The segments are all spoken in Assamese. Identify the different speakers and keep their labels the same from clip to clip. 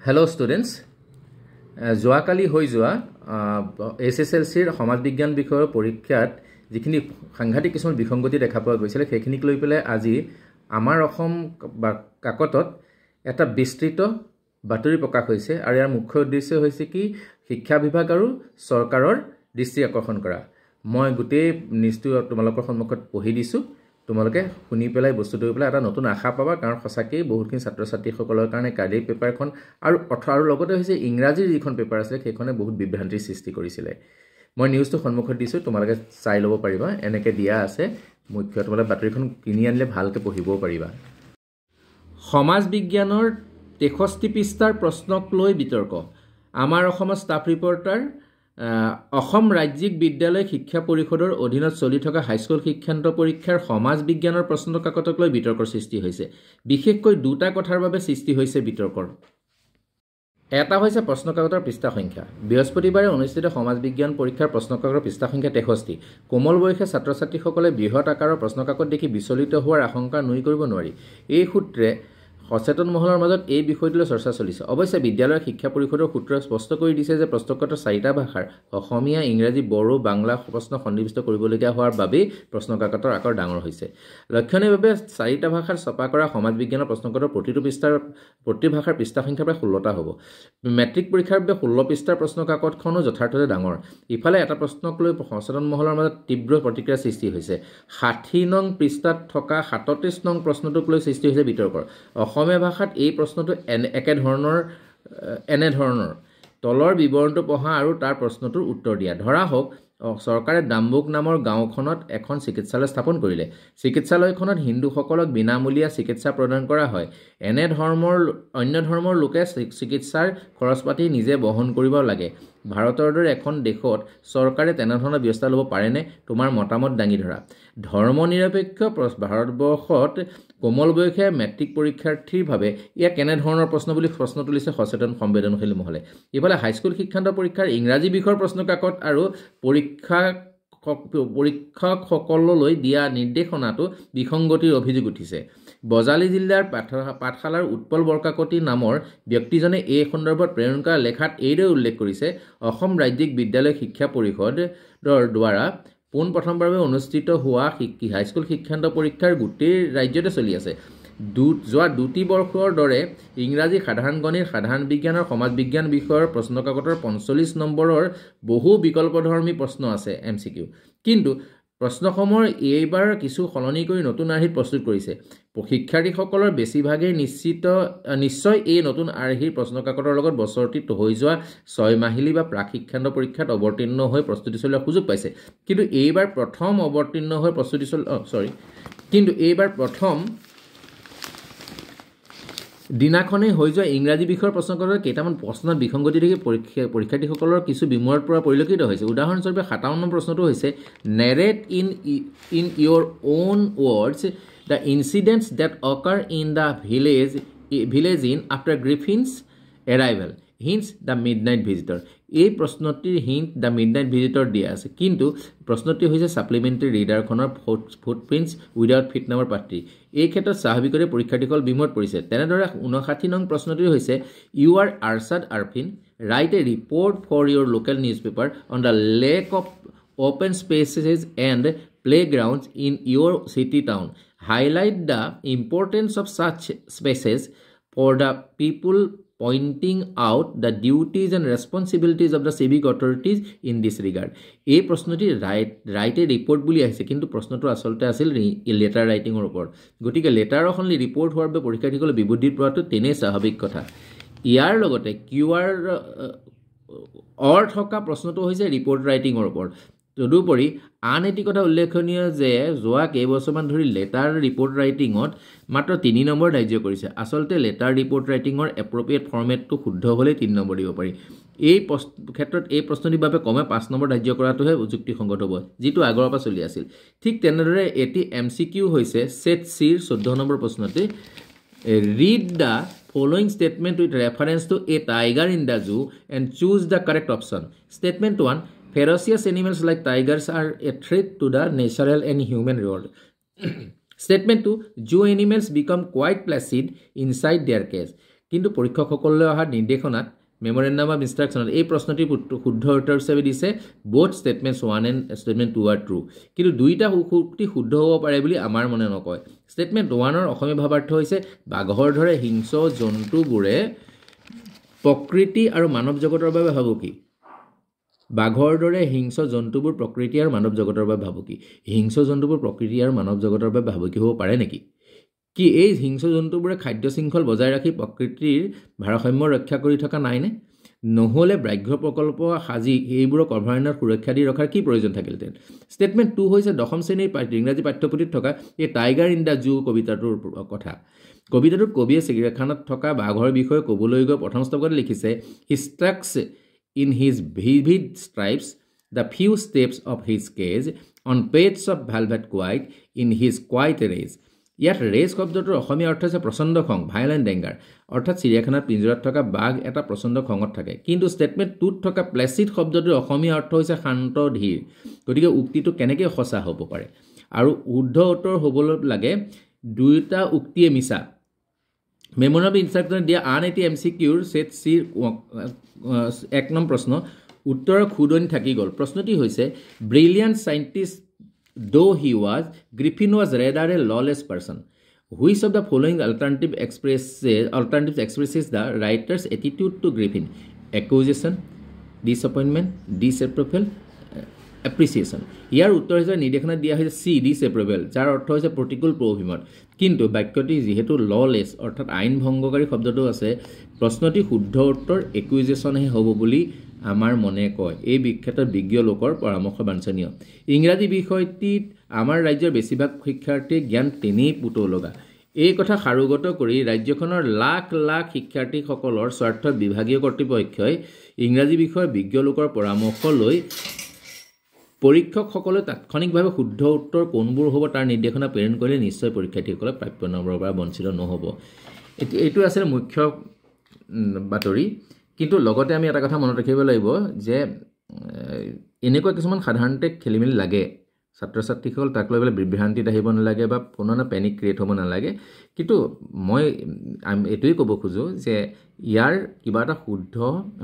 Speaker 1: Hello students, যোৱাকালি হৈ যোৱা SSLCৰ সমাজ বিজ্ঞান বিষয়ৰ পৰীক্ষাত যিখিনি সাংঘাতিক কিছুমান বিসংগতি দেখা পোৱা গৈছিল সেইখিনিক লৈ পেলাই আজি আমাৰ অসম কাকতত এটা বিস্তৃত বাতৰি প্ৰকাশ হৈছে আৰু ইয়াৰ মুখ্য উদ্দেশ্য হৈছে কি শিক্ষা বিভাগ আৰু চৰকাৰৰ দৃষ্টি আকৰ্ষণ কৰা। মই গোটেই নিউজটো তোমালোকৰ সন্মুখত পঢ়ি দিছো। তোমালোকে শুনি পেলাই বস্তুটো পেলাই এটা নতুন আশা পাবা কাৰণ সঁচাকৈ বহুতখিনি ছাত্ৰ ছাত্ৰীসকলৰ কাৰণে কালি পেপাৰখন আৰু লগতে হৈছে ইংৰাজীৰ যিখন পেপাৰ আছে সেইখনে বহুত বিভ্ৰান্তিৰ সৃষ্টি কৰিছিলে। মই নিউজটো সন্মুখত দিছো, তোমালোকে চাই ল'ব পাৰিবা। এনেকৈ দিয়া আছে মুখ্য, তোমালোকে বাতৰিখন কিনি আনিলে ভালকৈ পঢ়িবও পাৰিবা। সমাজ বিজ্ঞানৰ 63 পৃষ্ঠাৰ প্ৰশ্নক লৈ বিতৰ্ক। আমাৰ অসমৰ ষ্টাফ ৰিপৰ্টাৰ অসম ৰাজ্যিক বিদ্যালয় শিক্ষা পৰিষদৰ অধীনত চলি থকা হাইস্কুল শিক্ষান্ত পৰীক্ষাৰ সমাজ বিজ্ঞানৰ প্ৰশ্ন কাকতক লৈ বিতৰ্কৰ সৃষ্টি হৈছে। বিশেষকৈ দুটা কথাৰ বাবে সৃষ্টি হৈছে বিতৰ্কৰ। এটা হৈছে প্ৰশ্ন কাকতৰ পৃষ্ঠা সংখ্যা। বৃহস্পতিবাৰে অনুষ্ঠিত সমাজ বিজ্ঞান পৰীক্ষাৰ প্ৰশ্ন কাকতৰ পৃষ্ঠা সংখ্যা 63। কোমল বয়সীয়া ছাত্ৰ ছাত্ৰীসকলে বৃহৎ আকাৰৰ প্ৰশ্ন কাকত দেখি বিচলিত হোৱাৰ আশংকা নুই কৰিব নোৱাৰি। এই সূত্ৰে সচেতন মহলৰ মাজত এই বিষয়টোলৈ চৰ্চা চলিছে। অৱশ্যে বিদ্যালয়ৰ শিক্ষা পৰিষদৰ সূত্ৰই স্পষ্ট কৰি দিছে যে প্ৰশ্নকাকতৰ 4টা ভাষাৰ অসমীয়া, ইংৰাজী, বড়ো, বাংলা প্ৰশ্ন সন্নিৱিষ্ট কৰিবলগীয়া হোৱাৰ বাবেই প্ৰশ্নকাকতৰ আকাৰ ডাঙৰ হৈছে। লক্ষণীয়ভাৱে 4টা ভাষাত ছপা কৰা সমাজ বিজ্ঞানৰ প্ৰশ্নকাকতৰ প্ৰতি ভাষাৰ পৃষ্ঠা সংখ্যা প্ৰায় 16টা হ'ব। মেট্ৰিক পৰীক্ষাৰ বাবে 16 পৃষ্ঠাৰ প্ৰশ্নকাকতখনো যথাৰ্থতে ডাঙৰ। ইফালে এটা প্ৰশ্নক লৈ সচেতন মহলৰ মাজত তীব্ৰ প্ৰতিক্ৰিয়াৰ সৃষ্টি হৈছে। 60 নং পৃষ্ঠাত থকা 37 নং প্ৰশ্নটোক লৈ সৃষ্টি হৈছে বিতৰ্কৰ। অসমীয়া ভাষাত এই প্ৰশ্নটো এনেধৰণৰ তলৰ বিৱৰণটো পঢ়া আৰু তাৰ প্ৰশ্নটোৰ উত্তৰ দিয়া। ধৰা হওক, চৰকাৰে ডাম্বুক নামৰ গাঁওখনত এখন চিকিৎসালয় স্থাপন কৰিলে। চিকিৎসালয়খনত হিন্দুসকলক বিনামূলীয়া চিকিৎসা প্ৰদান কৰা হয়। অন্য ধৰ্মৰ লোকে চিকিৎসাৰ খৰচ পাতি নিজে বহন কৰিব লাগে। ভাৰতৰ দৰে এখন দেশত চৰকাৰে তেনেধৰণৰ ব্যৱস্থা ল'ব পাৰেনে? তোমাৰ মতামত দাঙি ধৰা। ধৰ্মনিৰপেক্ষ ভাৰতবৰ্ষত কোমল বয়সীয়া মেট্ৰিক পৰীক্ষাৰ্থীৰ বাবে ইয়াক কেনেধৰণৰ প্ৰশ্ন বুলি প্ৰশ্ন তুলিছে সচেতন সংবেদনশীল মহলে। ইফালে হাইস্কুল শিক্ষান্ত পৰীক্ষাৰ ইংৰাজী বিষয়ৰ প্ৰশ্ন কাকত আৰু পৰীক্ষকসকললৈ দিয়া নিৰ্দেশনাটো বিসংগতিৰ অভিযোগ উঠিছে। বজালী জিলাৰ পাঠশালাৰ উৎপল বৰকাকতি নামৰ ব্যক্তিজনে এই সন্দৰ্ভত প্ৰেৰণ কৰা লেখাত এইদৰে উল্লেখ কৰিছে, অসম ৰাজ্যিক বিদ্যালয় শিক্ষা পৰিষদৰ দ্বাৰা পোনপ্ৰথমবাৰৰ বাবে অনুষ্ঠিত হোৱা হাইস্কুল শিক্ষান্ত পৰীক্ষাৰ গোটেই ৰাজ্যতে চলি আছে। যোৱা 2টি বৰ্ষৰ দৰে ইংৰাজী, সাধাৰণ গণিত, সাধাৰণ বিজ্ঞান আৰু সমাজ বিজ্ঞান বিষয়ৰ প্ৰশ্নকাকতৰ 45 নম্বৰৰ বহু বিকল্পধৰ্মী প্ৰশ্ন আছে MCQ। কিন্তু প্ৰশ্নসমূহৰ এইবাৰ কিছু সলনি কৰি নতুন আৰ্হিত প্ৰস্তুত কৰিছে। শিক্ষাৰ্থীসকলৰ বেছিভাগেই নিশ্চয় এই নতুন আৰ্হিৰ প্ৰশ্নকাকতৰ লগত বছৰটিত হৈ যোৱা 6 মাহিলী বা প্ৰাক শিক্ষান্ত পৰীক্ষাত অৱতীৰ্ণ হৈ প্ৰস্তুতি চলোৱাৰ সুযোগ পাইছে। কিন্তু এইবাৰ প্ৰথম দিনাখনেই হৈ যোৱা ইংৰাজী বিষয়ৰ প্ৰশ্নকাকতৰ কেইটামান প্ৰশ্নত বিসংগতি দেখি পৰীক্ষাৰ্থীসকলৰ কিছু বিমোৰ পৰা পৰিলক্ষিত হৈছে। উদাহৰণস্বৰূপে 57 নম্বৰ প্ৰশ্নটো হৈছে, narrate in your own words the incidents that occur in the village in after Griffin's arrival, hints the midnight visitor. এই প্ৰশ্নটিৰ হিণ্ট দ্য মিডনাইট ভিজিটৰ দিয়া আছে, কিন্তু প্ৰশ্নটি হৈছে ছাপ্লিমেণ্টাৰী ৰিডাৰখনৰ ফুটপ্ৰিণ্টছ উইদাউট ফিট নামৰ পাঠটি। এই ক্ষেত্ৰত স্বাভাৱিকতে পৰীক্ষাৰ্থীসকল বিমোৰত পৰিছে। তেনেদৰে 59 নং প্ৰশ্নটি হৈছে, you are Arshad Arfin, write a report for your local newspaper on the lack of open spaces and playgrounds in your city town, highlight the importance of such spaces for the people, pointing out the duties and responsibilities of the civic authorities in this regard. এই প্ৰশ্নটি ৰাইট এ ৰিপৰ্ট বুলি আহিছে, কিন্তু প্ৰশ্নটো আচলতে আছিল লেটাৰ ৰাইটিঙৰ ওপৰত। গতিকে লেটাৰ অনলি ৰিপৰ্ট হোৱাৰ বাবে পৰীক্ষাৰ্থীসকলে বিবুদ্ধিত পৰাটো তেনেই স্বাভাৱিক কথা। ইয়াৰ লগতে অৰ থকা প্ৰশ্নটো হৈছে ৰিপৰ্ট ৰাইটিঙৰ ওপৰত। তদুপৰি আন এটি কথা উল্লেখনীয় যে যোৱা কেইবছৰমান ধৰি লেটাৰ ৰিপৰ্ট ৰাইটিঙত মাত্ৰ 3 নম্বৰ ধাৰ্য কৰিছে। আচলতে লেটাৰ ৰিপৰ্ট ৰাইটিঙৰ এপ্ৰপ্ৰিয়েট ফৰ্মেটটো শুদ্ধ হ'লেই 3 নম্বৰ দিব পাৰি। এই ক্ষেত্ৰত এই প্ৰশ্নটিৰ বাবে কমে 5 নম্বৰ ধাৰ্য কৰাটোহে যুক্তিসংগত হ'ব, যিটো আগৰ পৰা চলি আছিল। ঠিক তেনেদৰে এটি MCQ হৈছে ছেট চিৰ 14 নম্বৰ প্ৰশ্নটি, read the following statement with reference to a tiger in the zoo and choose the correct option. Statement 1, ferocious animals like tigers are a threat to the natural and human world. Statement 2, zoo animals become quite placid inside their cage. কিন্তু পৰীক্ষকসকললৈ অহা নিৰ্দেশনাত মেমৰেণ্ডাম অফ ইনষ্ট্ৰাকশ্যনত এই প্ৰশ্নটিৰ শুদ্ধ উত্তৰ হিচাপে দিছে both statements 1 and statement 2 R true কিন্তু দুইটা উক্তি শুদ্ধ হ'ব পাৰে বুলি আমাৰ মনে নকয় ষ্টেটমেণ্ট 1ৰ অসমীয়া ভাৱাৰ্থ হৈছে বাঘৰ দৰে হিংস্ৰ জন্তুবোৰে প্ৰকৃতি আৰু মানৱ জগতৰ বাবে ভাবুকি বাঘৰ দৰে হিংস্ৰ জন্তুবোৰ প্ৰকৃতি আৰু মানৱ জগতৰ বাবে ভাবুকি হিংস্ৰ জন্তুবোৰ প্ৰকৃতি আৰু মানৱ জগতৰ বাবে ভাবুকি হ'ব পাৰে নেকি কি এই হিংস্ৰ জন্তুবোৰে খাদ্য শৃংখল বজাই ৰাখি প্ৰকৃতিৰ ভাৰসাম্য ৰক্ষা কৰি থকা নাইনে নহ'লে ব্যাঘ্ৰ প্ৰকল্প সাজি এইবোৰক অভয়াৰণ্যৰ সুৰক্ষা দি ৰখাৰ কি প্ৰয়োজন থাকিলহেঁতেন ষ্টেটমেণ্ট 2 হৈছে 10ম শ্ৰেণীৰ ইংৰাজী পাঠ্যপুথিত থকা এই টাইগাৰ ইন দ্য জু কবিতাটোৰ কথা কবিতাটোত কবিয়ে চিৰিয়াখানাত থকা বাঘৰ বিষয়ে ক'বলৈ গৈ প্ৰথম স্তবকতে লিখিছে হি ষ্ট্ৰাকছ in his vivid stripes the few steps of his cage on pates of velvet quiet in his quiet rage ইয়াত ৰেজ শব্দটোৰ অসমীয়া অৰ্থ হৈছে প্ৰচণ্ড খং ভাইলেণ্ট এংগাৰ অৰ্থাৎ চিৰিয়াখানাত পিঞ্জৰাত থকা বাঘ এটা প্ৰচণ্ড খঙত থাকে কিন্তু ষ্টেটমেণ্ট 2ত থকা প্লেচিড শব্দটোৰ অসমীয়া অৰ্থ হৈছে শান্ত ধীৰ গতিকে উক্তিটো কেনেকৈ সঁচা হ'ব পাৰে আৰু শুদ্ধ উত্তৰ হ'বলৈ লাগে দুয়োটা উক্তিয়ে মিছা মেমৰেণ্ডাম অফ ইনষ্ট্ৰাকশ্যনত দিয়া আন এটি MCQৰ ছেট চিৰ 1 নং প্ৰশ্ন উত্তৰৰ খুদনি থাকি গ'ল প্ৰশ্নটি হৈছে brilliant scientist though he was Griffin was rather a lawless person which of the following alternatives expresses the writer's attitude to Griffin accusation disappointment disapproval appreciation ইয়াৰ উত্তৰ হিচাপে নিৰ্দেশনা দিয়া হৈছে C disapproval যাৰ অৰ্থ হৈছে প্ৰতিকূল প্ৰভিমত কিন্তু বাক্যটি যেহেতু ললেছ অৰ্থাৎ আইন ভংগকাৰী শব্দটো আছে প্ৰশ্নটি শুদ্ধ উত্তৰ একুইজেশ্যনহে হ'ব বুলি আমাৰ মনে কয় এই বিখ্যাত বিজ্ঞ লোকৰ পৰামৰ্শ বাঞ্ছনীয় ইংৰাজী বিষয়টিত আমাৰ ৰাজ্যৰ বেছিভাগ শিক্ষাৰ্থীৰ জ্ঞান তেনেই পুতৌ লগা এই কথা সাৰোগত কৰি ৰাজ্যখনৰ লাখ লাখ শিক্ষাৰ্থীসকলৰ স্বাৰ্থ বিভাগীয় কৰ্তৃপক্ষই ইংৰাজী বিষয়ৰ বিজ্ঞ লোকৰ পৰামৰ্শ লৈ পৰীক্ষকসকলে তাৎক্ষণিকভাৱে শুদ্ধ উত্তৰ কোনবোৰ হ'ব তাৰ নিৰ্দেশনা প্ৰেৰণ কৰিলে নিশ্চয় পৰীক্ষাৰ্থীসকলে প্ৰাপ্য নম্বৰৰ পৰা বঞ্চিত নহ'ব এইটো আছিল মুখ্য বাতৰি কিন্তু লগতে আমি এটা কথা মনত ৰাখিব লাগিব যে এনেকুৱা কিছুমান সাধাৰণতে খেলিমেলি লাগে ছাত্ৰ ছাত্ৰীসকল তাক লৈ পেলাই বিভ্ৰান্তিত আহিব নালাগে বা কোনো পেনিক ক্ৰিয়েট হ'ব নালাগে কিন্তু মই এইটোৱেই ক'ব খোজোঁ যে ইয়াৰ কিবা এটা শুদ্ধ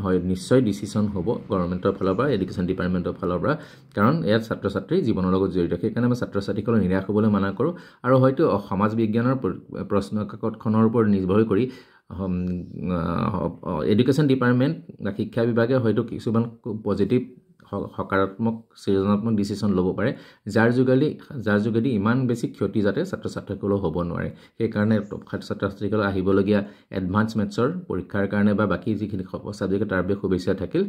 Speaker 1: হয় নিশ্চয় ডিচিশ্যন হ'ব গভৰ্ণমেণ্টৰ ফালৰ পৰা এডুকেশ্যন ডিপাৰ্টমেণ্টৰ ফালৰ পৰা কাৰণ ইয়াত ছাত্ৰ ছাত্ৰী জীৱনৰ লগত জড়িত সেইকাৰণে মই ছাত্ৰ ছাত্ৰীসকলক নিৰাশ হ'বলৈ মানা কৰোঁ আৰু হয়তো সমাজ বিজ্ঞানৰ প্ৰশ্ন কাকতখনৰ ওপৰত নিৰ্ভৰ কৰি এডুকেশ্যন ডিপাৰ্টমেণ্ট বা শিক্ষা বিভাগে হয়তো কিছুমান পজিটিভ সকাৰাত্মক সৃজনাত্মক ডিচিশ্যন ল'ব পাৰে যাৰ যোগেদি ইমান বেছি ক্ষতি যাতে ছাত্ৰ ছাত্ৰীসকলৰ হ'ব নোৱাৰে সেইকাৰণে ছাত্ৰ ছাত্ৰীসকল আহিবলগীয়া এডভান্স মেথছৰ পৰীক্ষাৰ কাৰণে বা বাকী যিখিনি ছাবজেক্ট তাৰ বাবে শুভেচ্ছা থাকিল